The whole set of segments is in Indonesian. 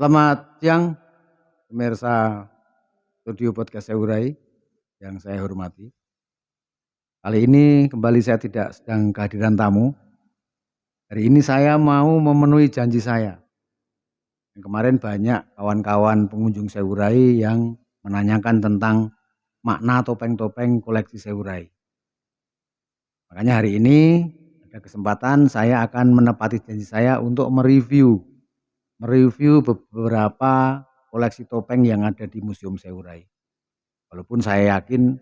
Selamat siang, pemirsa studio podcast Seurai yang saya hormati. Kali ini kembali saya tidak sedang kehadiran tamu. Hari ini saya mau memenuhi janji saya. Yang kemarin banyak kawan-kawan pengunjung Seurai yang menanyakan tentang makna topeng-topeng koleksi Seurai. Makanya hari ini ada kesempatan saya akan menepati janji saya untuk mereview beberapa koleksi topeng yang ada di Museum Seurai. Walaupun saya yakin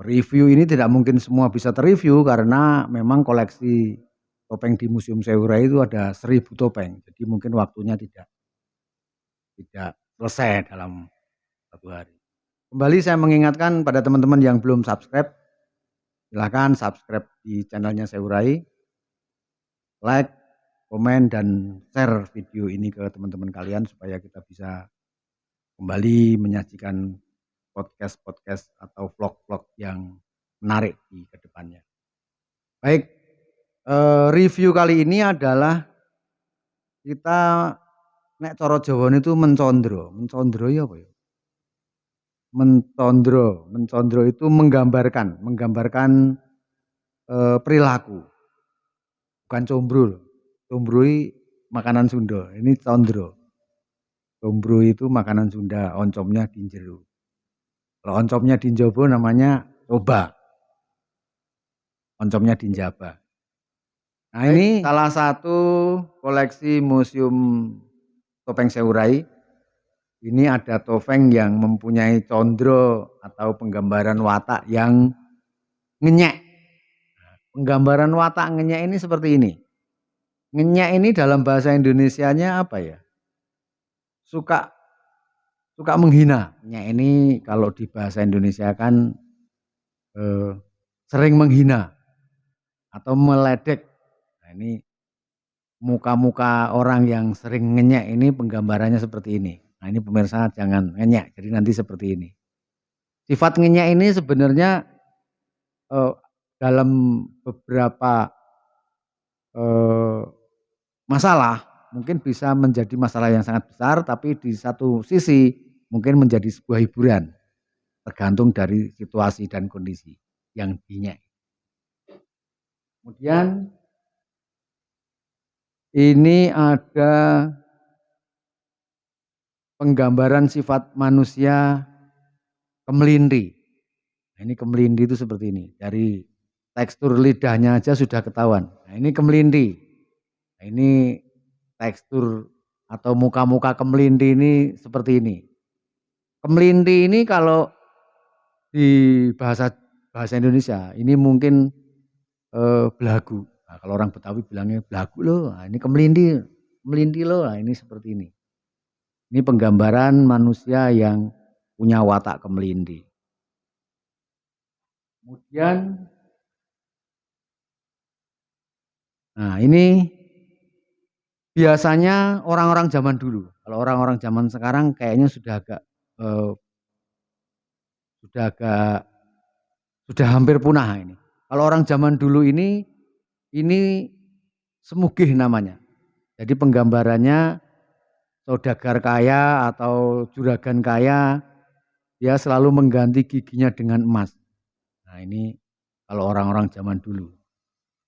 review ini tidak mungkin semua bisa terreview karena memang koleksi topeng di Museum Seurai itu ada 1000 topeng. Jadi mungkin waktunya tidak selesai dalam satu hari. Kembali saya mengingatkan pada teman-teman yang belum subscribe, silahkan subscribe di channelnya Seurai, like, komen, dan share video ini ke teman-teman kalian supaya kita bisa kembali menyajikan podcast atau vlog-vlog yang menarik di kedepannya. Baik, review kali ini adalah kita nek cara Jawane itu mencondro. Mencondro ya apa ya? Mencondro itu menggambarkan perilaku. Bukan combro. Combro makanan Sunda, ini condro. Combro itu makanan Sunda, oncomnya di jero. Kalau oncomnya di njaba namanya coba. Oncomnya di njaba. Nah, ini salah satu koleksi Museum Topeng Seurai. Ini ada topeng yang mempunyai condro atau penggambaran watak yang ngenyek. Penggambaran watak ngenyek ini seperti ini. Ngenyek ini dalam bahasa Indonesianya apa ya? Suka menghina. Ngenyek ini kalau di bahasa Indonesia kan sering menghina atau meledek. Nah, ini muka-muka orang yang sering ngenyek ini penggambarannya seperti ini. Nah, ini pemirsa jangan ngenyek, jadi nanti seperti ini. Sifat ngenyek ini sebenarnya dalam beberapa masalah mungkin bisa menjadi masalah yang sangat besar, tapi di satu sisi mungkin menjadi sebuah hiburan, tergantung dari situasi dan kondisi yang dinyek. Kemudian ini ada penggambaran sifat manusia kemelindi. Nah, ini kemelindi itu seperti ini. Dari tekstur lidahnya aja sudah ketahuan. Nah, ini kemelindi. Nah, ini tekstur atau muka-muka kemelindi ini seperti ini. Kemelindi ini kalau di bahasa Indonesia ini mungkin belagu. Nah, kalau orang Betawi bilangnya belagu loh. Nah, ini kemelindi loh. Nah, ini seperti ini. Ini penggambaran manusia yang punya watak kemelindi. Kemudian, nah ini biasanya orang-orang zaman dulu. Kalau orang-orang zaman sekarang kayaknya sudah hampir punah ini. Kalau orang zaman dulu ini semugih namanya. Jadi penggambarannya saudagar kaya atau juragan kaya, dia selalu mengganti giginya dengan emas. Nah, ini kalau orang-orang zaman dulu.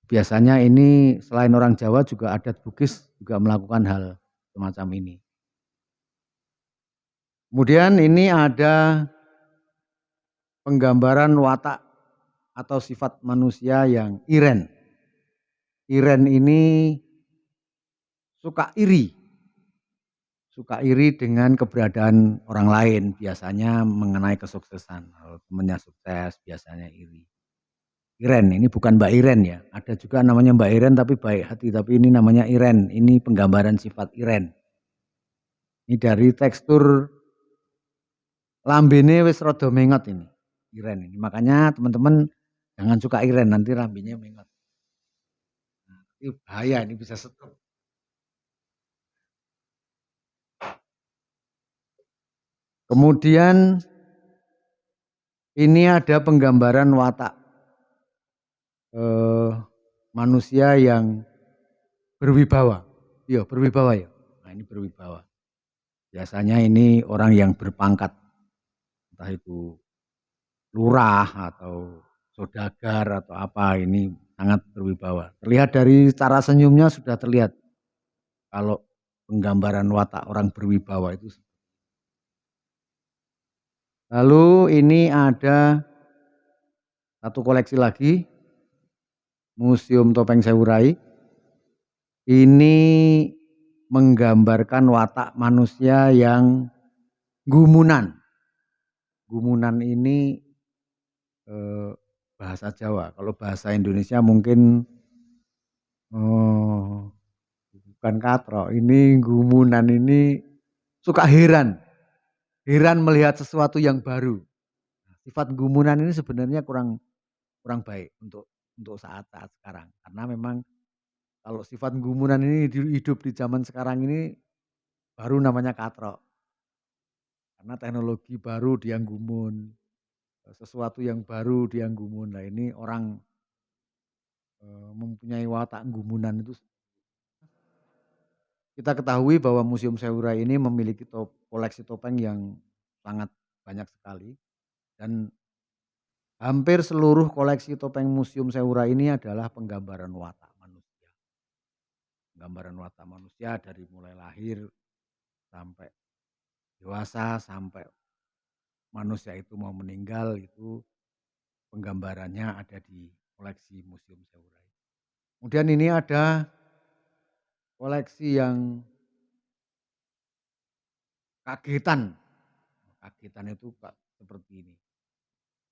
Biasanya ini selain orang Jawa juga adat Bugis juga melakukan hal semacam ini. Kemudian ini ada penggambaran watak atau sifat manusia yang iren. Iren ini suka iri, suka iri dengan keberadaan orang lain, biasanya mengenai kesuksesan. Kalau temennya sukses biasanya iri. Iren, ini bukan Mbak Iren ya. Ada juga namanya Mbak Iren tapi baik hati, tapi ini namanya Iren. Ini penggambaran sifat Iren. Ini dari tekstur lambene wis rada mengot ini. Iren ini. Makanya teman-teman jangan suka Iren, nanti lambenya mengot. Nah, ini bahaya, ini bisa stroke. Kemudian ini ada penggambaran watak manusia yang berwibawa. Iya, berwibawa ya. Nah, ini berwibawa. Biasanya ini orang yang berpangkat, entah itu lurah atau saudagar atau apa, ini sangat berwibawa. Terlihat dari cara senyumnya sudah terlihat kalau penggambaran watak orang berwibawa itu. Lalu ini ada satu koleksi lagi, Museum Topeng Sewu Rai. Ini menggambarkan watak manusia yang gumunan. Gumunan ini bahasa Jawa. Kalau bahasa Indonesia mungkin bukan katro. Ini gumunan ini suka heran. Heran melihat sesuatu yang baru. Sifat gumunan ini sebenarnya kurang baik untuk saat-saat sekarang. Karena memang kalau sifat gumunan ini hidup di zaman sekarang ini baru namanya katro. Karena teknologi baru dia gumun, sesuatu yang baru dia gumun. Nah ini orang mempunyai watak gumunan itu. Kita ketahui bahwa Museum Sewu Rai ini memiliki koleksi topeng yang sangat banyak sekali. Dan hampir seluruh koleksi topeng Museum Sewu Rai ini adalah penggambaran watak manusia. Penggambaran watak manusia dari mulai lahir sampai dewasa, sampai manusia itu mau meninggal, itu penggambarannya ada di koleksi Museum Sewu Rai. Kemudian ini ada koleksi yang kagetan. Kagetan itu seperti ini.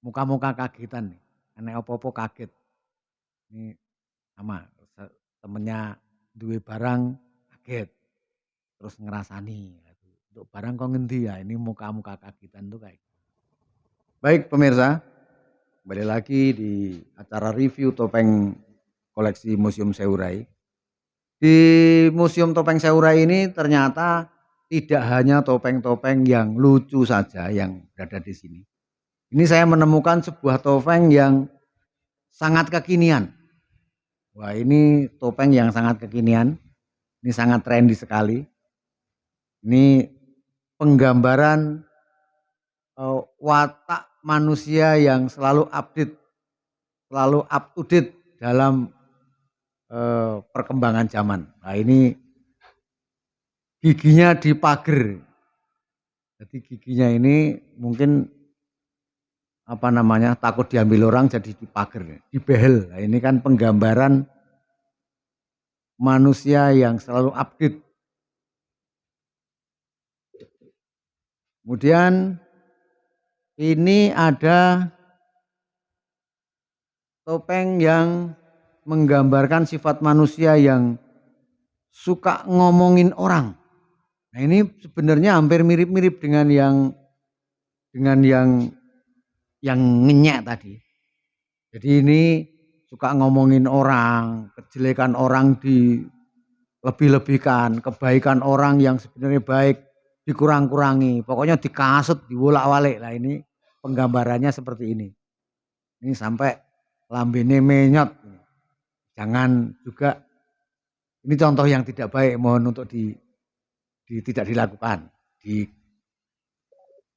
Muka-muka kagetan nih. Nek opo-opo kaget. Ini sama temennya duwe barang kaget. Terus ngerasani. Untuk barang kok ngendi ya, ini muka-muka kagetan tuh kayak. Baik pemirsa, kembali lagi di acara review topeng koleksi Museum Sewu Rai. Di Museum Topeng Sewu Rai ini ternyata tidak hanya topeng-topeng yang lucu saja yang berada di sini. Ini saya menemukan sebuah topeng yang sangat kekinian. Wah, ini topeng yang sangat kekinian. Ini sangat trendy sekali. Ini penggambaran watak manusia yang selalu update, selalu up to date dalam perkembangan zaman. Nah, ini giginya dipager. Jadi giginya ini mungkin takut diambil orang jadi dipager, dibehel. Nah, ini kan penggambaran manusia yang selalu update. Kemudian ini ada topeng yang menggambarkan sifat manusia yang suka ngomongin orang. Nah, ini sebenarnya hampir mirip-mirip dengan yang ngenyek tadi. Jadi ini suka ngomongin orang, kejelekan orang dilebih-lebihkan, kebaikan orang yang sebenarnya baik dikurang-kurangi. Pokoknya dikasut, diwolak-walik. Nah, ini penggambarannya seperti ini. Ini sampai lambene menyot. Jangan juga, ini contoh yang tidak baik, mohon untuk tidak dilakukan di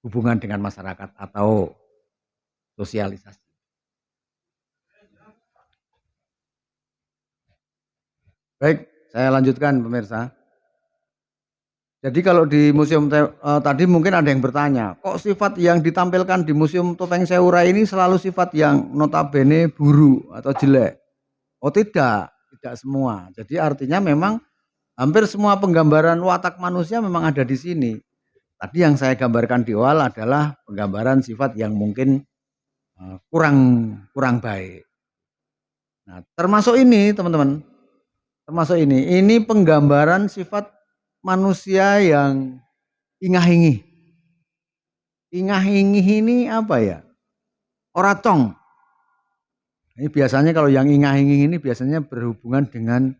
hubungan dengan masyarakat atau sosialisasi. Baik, saya lanjutkan pemirsa. Jadi kalau di museum tadi mungkin ada yang bertanya, kok sifat yang ditampilkan di Museum Topeng Sewu Rai ini selalu sifat yang notabene buruk atau jelek? Oh tidak semua. Jadi artinya memang Hampir semua penggambaran watak manusia memang ada di sini. Tadi yang saya gambarkan di awal adalah penggambaran sifat yang mungkin kurang kurang baik. Nah, termasuk ini teman-teman, termasuk ini. Ini penggambaran sifat manusia yang ingah-ingih. Ingah-ingih ini apa ya? Oracong. Ini biasanya kalau yang ingah-ingih ini biasanya berhubungan dengan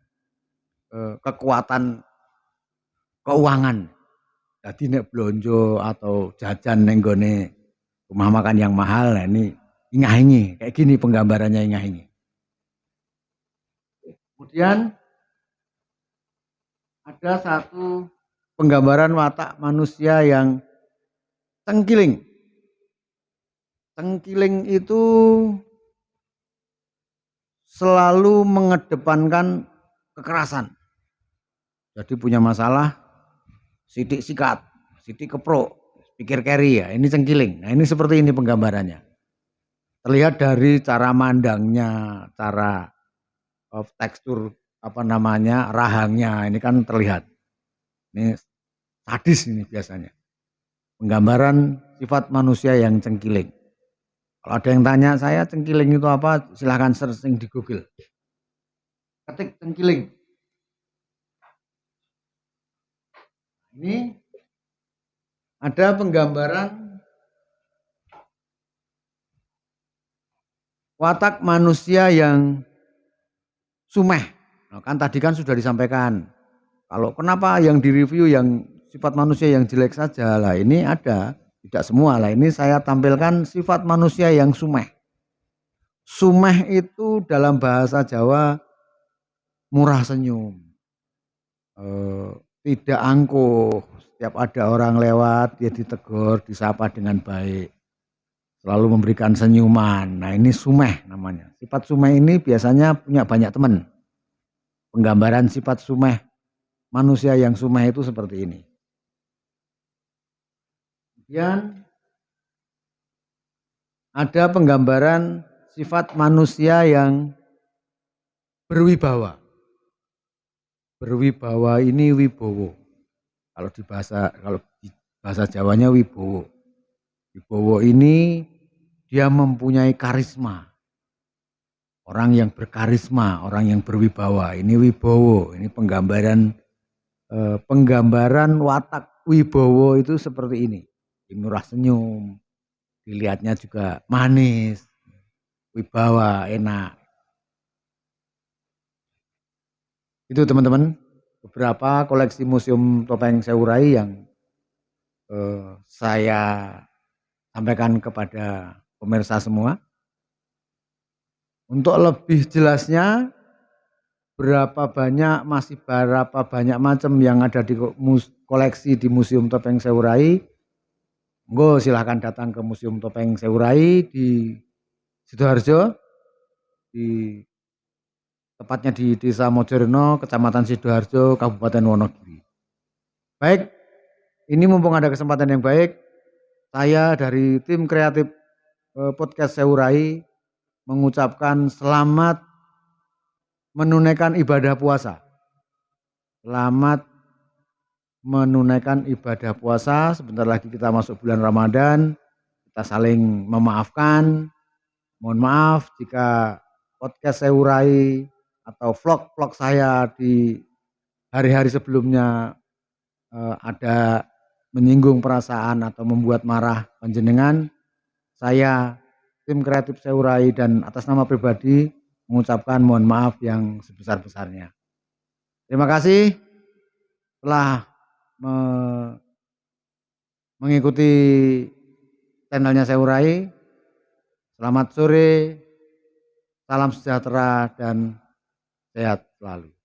kekuatan keuangan. Jadi nek blonjo atau jajan neng gone rumah makan yang mahal, nah ini ingah-ingih. Kayak gini penggambarannya ingah-ingih. Kemudian ada satu penggambaran watak manusia yang cengkiling. Cengkiling itu selalu mengedepankan kekerasan. Jadi punya masalah, sidik sikat, sidik keprok, pikir keri ya. Ini cengkiling. Nah ini seperti ini penggambarannya. Terlihat dari cara mandangnya, cara tekstur apa namanya rahangnya. Ini kan terlihat. Ini sadis ini biasanya. Penggambaran sifat manusia yang cengkiling. Kalau ada yang tanya saya cengkiling itu apa, silahkan searching di Google. Ketik cengkiling. Ini ada penggambaran watak manusia yang sumeh. Nah, kan tadi kan sudah disampaikan. Kalau kenapa yang direview yang sifat manusia yang jelek saja lah, ini ada. Tidak semua lah, ini saya tampilkan sifat manusia yang sumeh. Sumeh itu dalam bahasa Jawa murah senyum, tidak angkuh. Setiap ada orang lewat dia ditegur, disapa dengan baik, selalu memberikan senyuman. Nah ini sumeh namanya. Sifat sumeh ini biasanya punya banyak teman. Penggambaran sifat sumeh, manusia yang sumeh itu seperti ini. Kemudian ada penggambaran sifat manusia yang berwibawa. Berwibawa ini wibowo. Kalau di bahasa Jawanya wibowo. Wibowo ini dia mempunyai karisma. Orang yang berkarisma, orang yang berwibawa. Ini wibowo. Ini penggambaran watak wibowo itu seperti ini. Murah senyum, dilihatnya juga manis, wibawa, enak. Itu teman-teman beberapa koleksi Museum Topeng Sewurai yang saya sampaikan kepada pemirsa semua. Untuk lebih jelasnya berapa banyak macam yang ada di koleksi di Museum Topeng Sewurai, silahkan datang ke Museum Topeng Sewurai di Sidoarjo, tepatnya di Desa Mojoreno, Kecamatan Sidoarjo, Kabupaten Wonogiri. Baik, ini mumpung ada kesempatan yang baik, saya dari tim kreatif podcast Sewurai mengucapkan selamat menunaikan ibadah puasa. Selamat menunaikan ibadah puasa. Sebentar lagi kita masuk bulan Ramadan. Kita saling memaafkan. Mohon maaf jika podcast Sewurai atau vlog-vlog saya di hari-hari sebelumnya ada menyinggung perasaan atau membuat marah panjenengan. Saya tim kreatif Sewurai dan atas nama pribadi mengucapkan mohon maaf yang sebesar-besarnya. Terima kasih telah mengikuti channelnya Sewurai. Selamat sore, salam sejahtera dan sehat selalu.